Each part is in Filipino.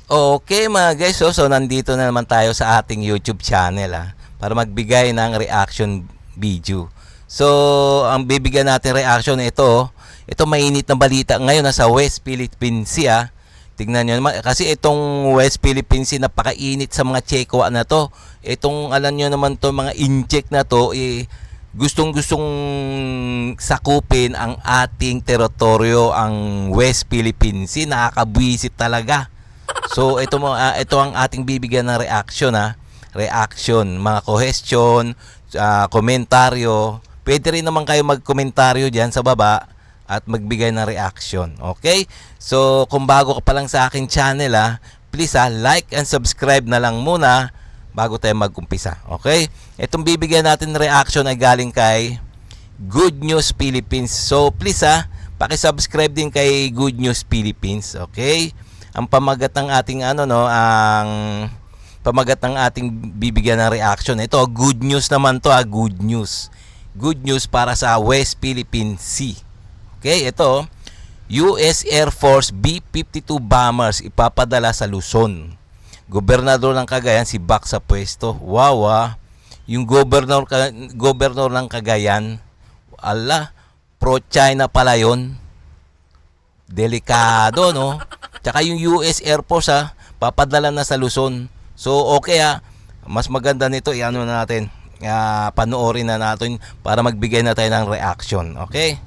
Okay mga guys, so nandito na naman tayo sa ating YouTube channel para magbigay ng reaction video. So ang bibigyan natin reaction ito mainit na balita ngayon sa West Philippine Sea. Tignan nyo naman, kasi itong West Philippine Sea napakainit sa mga Chekwa na to. Itong alam nyo naman to mga incheck na to, gustong-gustong sakupin ang ating teritoryo, ang West Philippine Sea. Nakakabwisit talaga. So ito ang ating bibigyan ng reaction, mga question, komentaryo. Pwede rin naman kayo magkomentaryo diyan sa baba at magbigay ng reaction. Okay? So kung bago ka pa lang sa aking channel please like and subscribe na lang muna bago tayo mag-umpisa. Okay? Itong bibigyan natin ng reaction ay galing kay Good News Philippines. So please paki-subscribe din kay Good News Philippines. Okay? Ang pamagat ng ating ang pamagat ng ating bibigyan ng reaction. Ito, good news naman to, good news. Good news para sa West Philippine Sea. Okay, ito, US Air Force B-52 bombers ipapadala sa Luzon. Gobernador ng Cagayan si Bac sa pwesto. Wow, yung gobernador ng Cagayan, pro-China pala yun. Delikado, no? Tsaka yung US Air Force papadala na sa Luzon. So okay mas maganda nito iano na natin. Panoorin na natin para magbigay na tayo ng reaction. Okay?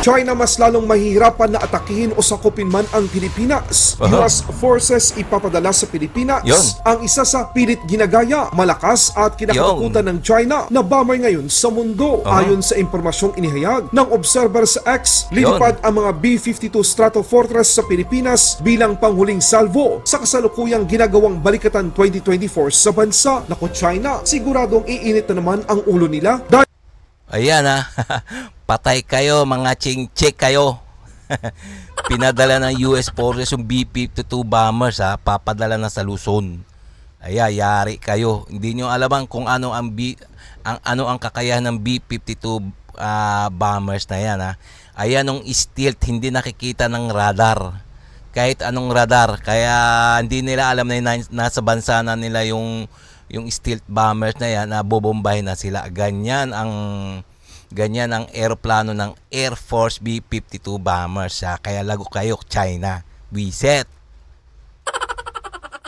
China mas lalong mahihirapan na atakihin o sakupin man ang Pilipinas. US forces ipapadala sa Pilipinas. Ang isa sa pilit ginagaya, malakas at kinakatakutan ng China na bomber ngayon sa mundo. Ayon sa impormasyong inihayag ng observer sa X, lilipad ang mga B-52 Stratofortress sa Pilipinas bilang panghuling salvo sa kasalukuyang ginagawang Balikatan 2024 sa bansa. Naku China, siguradong iinit na naman ang ulo nila dahil ayan patay kayo mga ching-check kayo. Pinadala ng US Forces yung B-52 bombers papadala na sa Luzon. Yari kayo. Hindi nyo alam kung ano ang kakayahan ng B-52 bombers na yan Ayan yung stealth, hindi nakikita ng radar. Kahit anong radar. Kaya hindi nila alam na nasa bansa na nila yung stealth bombers na yan na bobombahin na sila. Ganyan ang eroplano ng Air Force B-52 bombers. Kaya lago kayo, China. Wiset.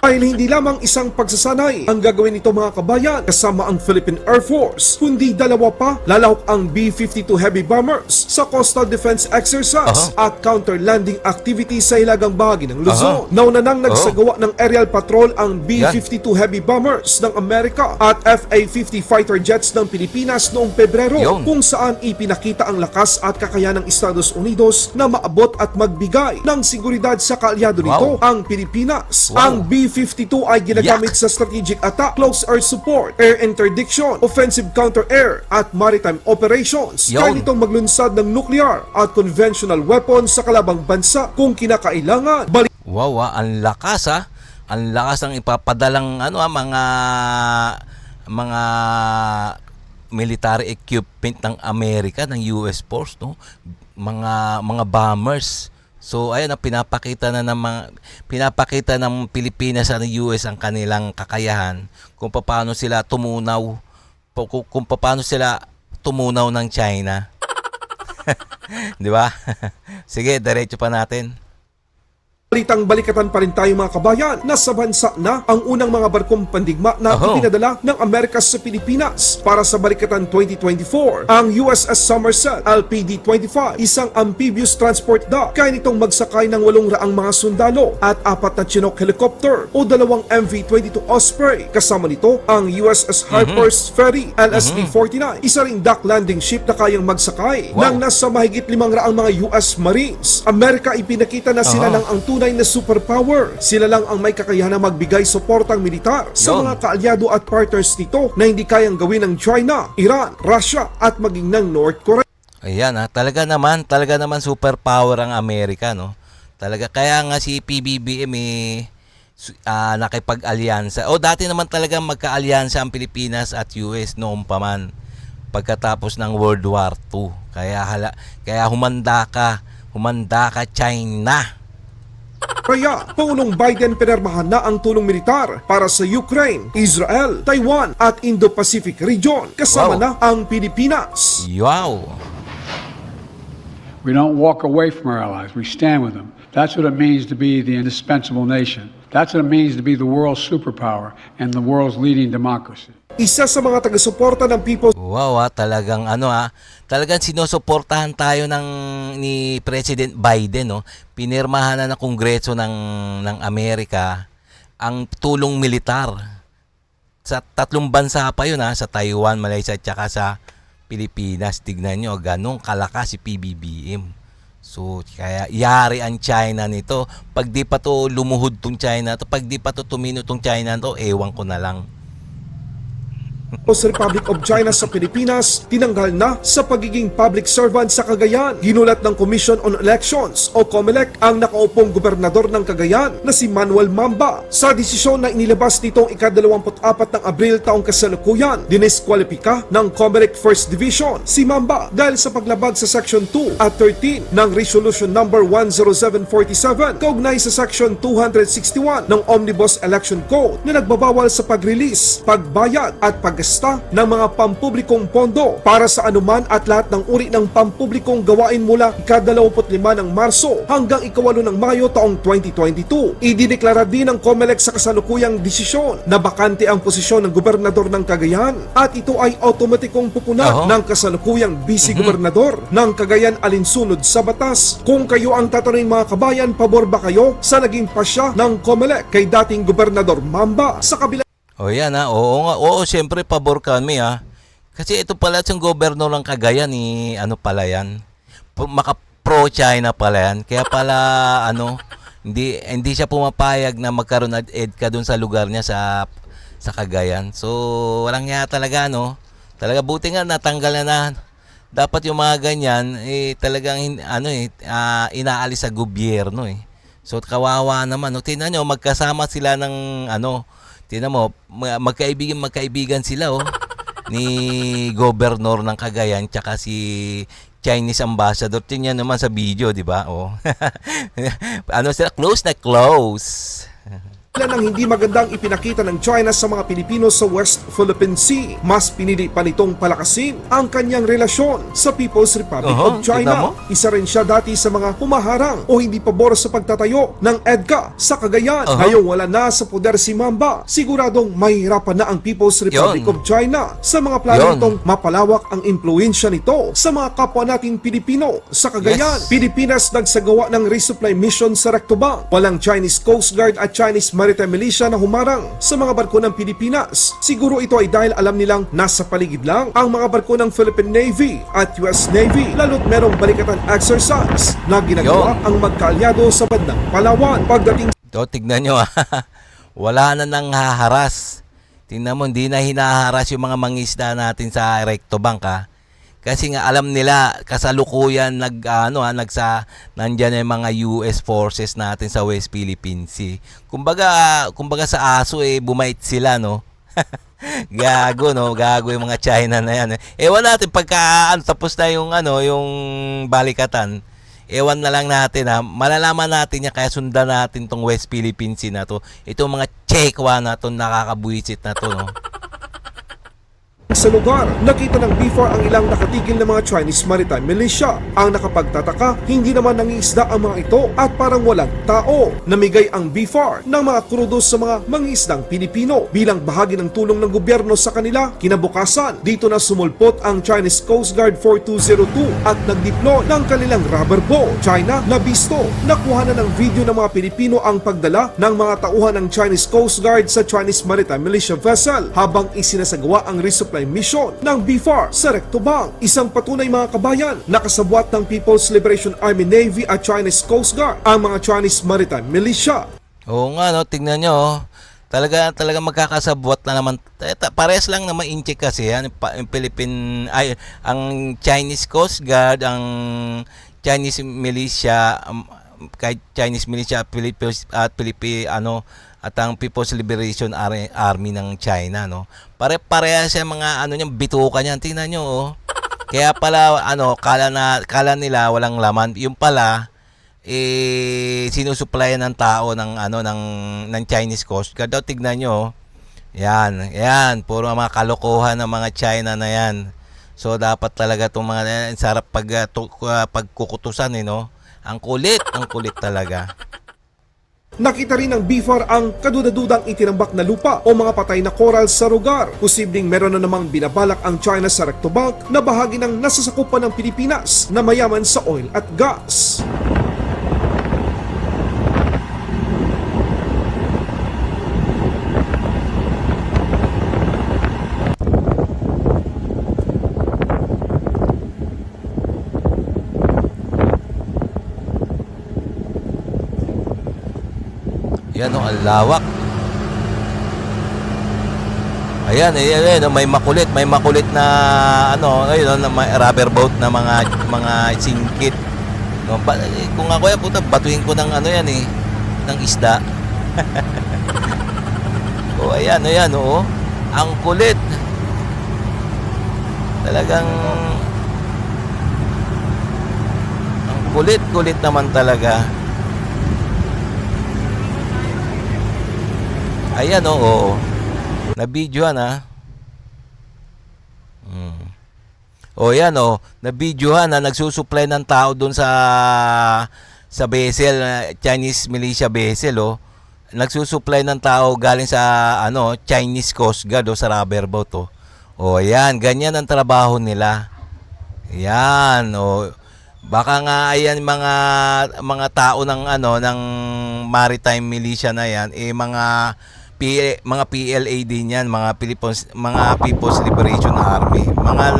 dahil hindi lamang isang pagsasanay ang gagawin nito mga kabayan kasama ang Philippine Air Force, kundi dalawa pa lalahok ang B-52 heavy bombers sa coastal defense exercise at counter-landing activity sa hilagang bahagi ng Luzon. Nauna nang nagsagawa ng aerial patrol ang B-52 heavy bombers ng Amerika at FA-50 fighter jets ng Pilipinas noong Pebrero, kung saan ipinakita ang lakas at kakayahan ng Estados Unidos na maabot at magbigay ng seguridad sa kaalyado nito, ang Pilipinas. Ang B-52 ay ginagamit sa strategic attack, close air support, air interdiction, offensive counter-air at maritime operations. Kaya nitong maglunsad ng nuclear at conventional weapons sa kalabang bansa kung kinakailangan. Wow, ang lakas Ang lakas ng ipapadalang mga military equipment ng Amerika, ng US Force, no? Mga bombers. So ayun pinapakita ng Pilipinas at ng US ang kanilang kakayahan kung paano sila tumunaw ng China. 'Di ba? Sige, diretso pa natin. Balitang balikatan pa rin tayo mga kabayan. Nasa bansa na ang unang mga barkong pandigma na ipinadala ng Amerika sa Pilipinas para sa Balikatan 2024. Ang USS Somerset LPD-25, isang amphibious transport dock. Kaya nitong magsakay ng 800 mga sundalo at 4 na Chinook helicopter o 2 MV-22 Osprey. Kasama nito ang USS Harper's Ferry LSD-49, isa ring dock landing ship na kayang magsakay ng nasa mahigit 500 mga US Marines. Amerika ipinakita na sila lang ang tunay na superpower. Sila lang ang may kakayahan na magbigay suportang militar sa mga kaalyado at partners nito na hindi kayang gawin ng China, Iran, Russia at maging ng North Korea. Ayan talaga naman superpower ang Amerika, no? Talaga kaya nga si PBBM nakipag-alyansa. Dati naman talaga magka-alyansa ang Pilipinas at US noon pa man pagkatapos ng World War II. Kaya humanda ka China. Kaya, Pangulong Biden pinirmahan na ang tulong militar para sa Ukraine, Israel, Taiwan at Indo-Pacific region kasama Wow. na ang Pilipinas. Wow! We don't walk away from our allies. We stand with them. That's what it means to be the indispensable nation. That's what it means to be the world's superpower and the world's leading democracy. Isa sa mga taga-suporta ng People's Wow, talagang talagang sinusuportahan tayo ni President Biden, no. Pinirmahan na ng Kongreso ng Amerika ang tulong militar. Sa 3 bansa pa 'yun, sa Taiwan, Malaysia at saka sa Pilipinas. Tignan nyo, ganong kalakas si PBBM. So, kaya yari ang China nito. Pag di pa to lumuhod tong China to, pag di pa to tumino tong China to, ewan ko na lang. Republic of China sa Pilipinas tinanggal na sa pagiging public servant sa Cagayan. Ginulat ng Commission on Elections o COMELEC ang nakaupong gobernador ng Cagayan na si Manuel Mamba. Sa desisyon na inilabas nitong ika-24 ng Abril taong kasalukuyan, diniskwalipika ng COMELEC First Division si Mamba dahil sa paglabag sa Section 2 at 13 ng Resolution number 10747 kaugnay sa Section 261 ng Omnibus Election Code na nagbabawal sa pag-release, pagbayad at pag ng mga pampublikong pondo para sa anuman at lahat ng uri ng pampublikong gawain mula ika-25 ng Marso hanggang ika-8 ng Mayo taong 2022. Idineklara din ng COMELEC sa kasalukuyang desisyon na bakante ang posisyon ng gobernador ng Cagayan at ito ay automatikong pupunan ng kasalukuyang vice-gobernador ng Cagayan alinsunod sa batas. Kung kayo ang tatanungin mga kabayan, pabor ba kayo sa naging pasya ng COMELEC kay dating gobernador Mamba sa kabila O yan oo nga, oo, siyempre pabor kami Kasi ito pala yung governor ng Cagayan ano pala yan, maka-pro-China pala yan. Kaya pala hindi siya pumapayag na magkaroon ng EDCA doon sa lugar niya sa Cagayan. So walang nga talaga Talaga buti nga natanggal na. Dapat yung mga ganyan talagang inaalis sa gobyerno So kawawa naman. Tingnan nyo, magkasama sila ng tingnan mo, magkaibigan sila ni Governor ng Cagayan tsaka si Chinese Ambassador. Tingnan naman sa video, di ba? Sila? Close na close. ng hindi magandang ipinakita ng China sa mga Pilipino sa West Philippine Sea. Mas pinili pa nitong palakasin ang kanyang relasyon sa People's Republic of China. Isa rin siya dati sa mga humaharang o hindi pabor sa pagtatayo ng EDCA sa Cagayan. Ngayong wala na sa poder si Mamba, siguradong mahihirapan na ang People's Republic of China sa mga plano nitong mapalawak ang impluensya nito sa mga kapwa nating Pilipino sa Cagayan. Pilipinas nagsagawa ng resupply mission sa Rectobank. Walang Chinese Coast Guard at Chinese Maritime Militia na humarang sa mga barko ng Pilipinas. Siguro ito ay dahil alam nilang nasa paligid lang ang mga barko ng Philippine Navy at US Navy, lalo't merong balikatan exercise na ginagawa ang magkaalyado sa bandang Palawan. Pagdating tignan nyo wala na nang haharas. Tingnan mo, hindi na hinaharas yung mga mangisda natin sa Rectobank Kasi nga alam nila kasalukuyan nandiyan yung mga US forces natin sa West Philippine Sea. Kumbaga sa aso bumait sila Gago yung mga China na yan. Ewan natin pagka tapos na yung balikatan. Ewan na lang natin malalaman natin kaya sundan natin tong West Philippine Sea na to. Itong mga Chekwa na to, nakakabuisit na to sa lugar, nakita ng BFAR ang ilang nakatigil na mga Chinese Maritime Militia. Ang nakapagtataka, hindi naman nangingisda ang mga ito at parang walang tao. Namigay ang BFAR ng mga krudo sa mga mangingisdang Pilipino bilang bahagi ng tulong ng gobyerno sa kanila. Kinabukasan, dito na sumulpot ang Chinese Coast Guard 4202 at nagdiplo ng kanilang rubber boat. China, nabisto, nakuha na ng video ng mga Pilipino ang pagdala ng mga tauhan ng Chinese Coast Guard sa Chinese Maritime Militia vessel habang isinasagawa ang resupply mission ng BFAR sa Rectobank. Isang patunay mga kabayan, nakasabwat ng People's Liberation Army, Navy at Chinese Coast Guard ang mga Chinese Maritime Militia. Oo nga tingnan nyo talaga magkakasabwat na naman. Pares lang naman incheck kasi ang Chinese Coast Guard, ang Chinese Militia, Chinese Militia at at ang People's Liberation Army ng China pare-pareha siya mga niyang bituka niyan. Tingnan niyo Kaya pala kala nila walang laman. Yung pala sinusuplayan ng tao ng ng Chinese Coast Guard. Tignan nyo. Yan, puro mga kalokohan ng mga China na yan. So dapat talaga itong mga sarap pagkukutusan, no? Ang kulit talaga. Nakita rin ng BFAR ang kadudadudang itinambak na lupa o mga patay na coral sa lugar. Posibleng meron na namang binabalak ang China sa Recto Bank na bahagi ng nasasakupan ng Pilipinas na mayaman sa oil at gas. Yan, ang lawak. Ayan, may makulit na ayun, na rubber boat na mga singkit. No, kung ako batuhin ko ng yan ng isda. Ayan, oo. Ang kulit. Talagang ang kulit naman talaga. Ayan, oo. Na-videohan, ha. Yan, na-videohan na nagsusupply ng tao doon sa vessel, Chinese militia vessel, Nagsusupply ng tao galing sa Chinese Coast Guard sa rubber boat, yan, ganyan ang trabaho nila. Yan, baka nga ayan mga tao ng ng maritime militia na yan, mga PLA din yan, mga People's Liberation Army. Mga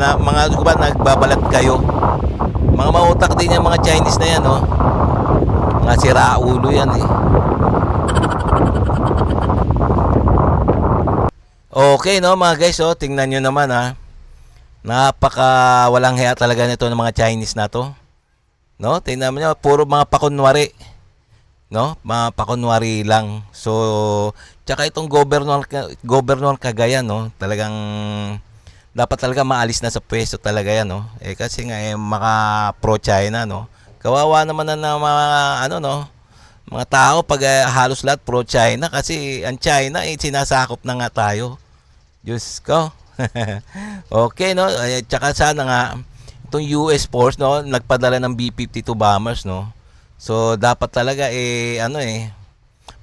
nagbabalat kayo. Mga mautak din yan, mga Chinese na yan, Mga siraulo yan, Okay, mga guys, tingnan nyo naman, napaka walang hiya talaga nito ng mga Chinese na to. Tingnan nyo, puro mga pakunwari. Mga pakunwari lang. So, tsaka itong governor Cagayan, talagang dapat talaga maalis na sa pwesto talaga yan, kasi nga maka pro China, Kawawa naman na mga mga tao pag halos lahat pro China kasi ang China sinasakop na nga tayo. Diyos ko. Okay, tsaka sana nga itong US Force, nagpadala ng B-52 bombers, So dapat talaga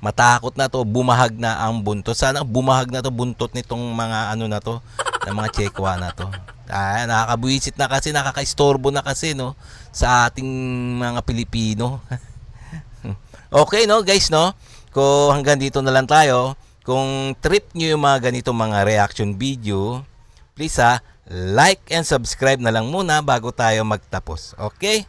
matakot na to, bumahag na ang buntot. Sana bumahag na to buntot nitong mga na to, ng mga Chekwa na to. Nakakabuisit na kasi, nakakaistorbo na kasi sa ating mga Pilipino. Okay, guys, kung hanggang dito na lang tayo. Kung trip nyo yung mga ganito mga reaction video, please like and subscribe na lang muna bago tayo magtapos. Okay?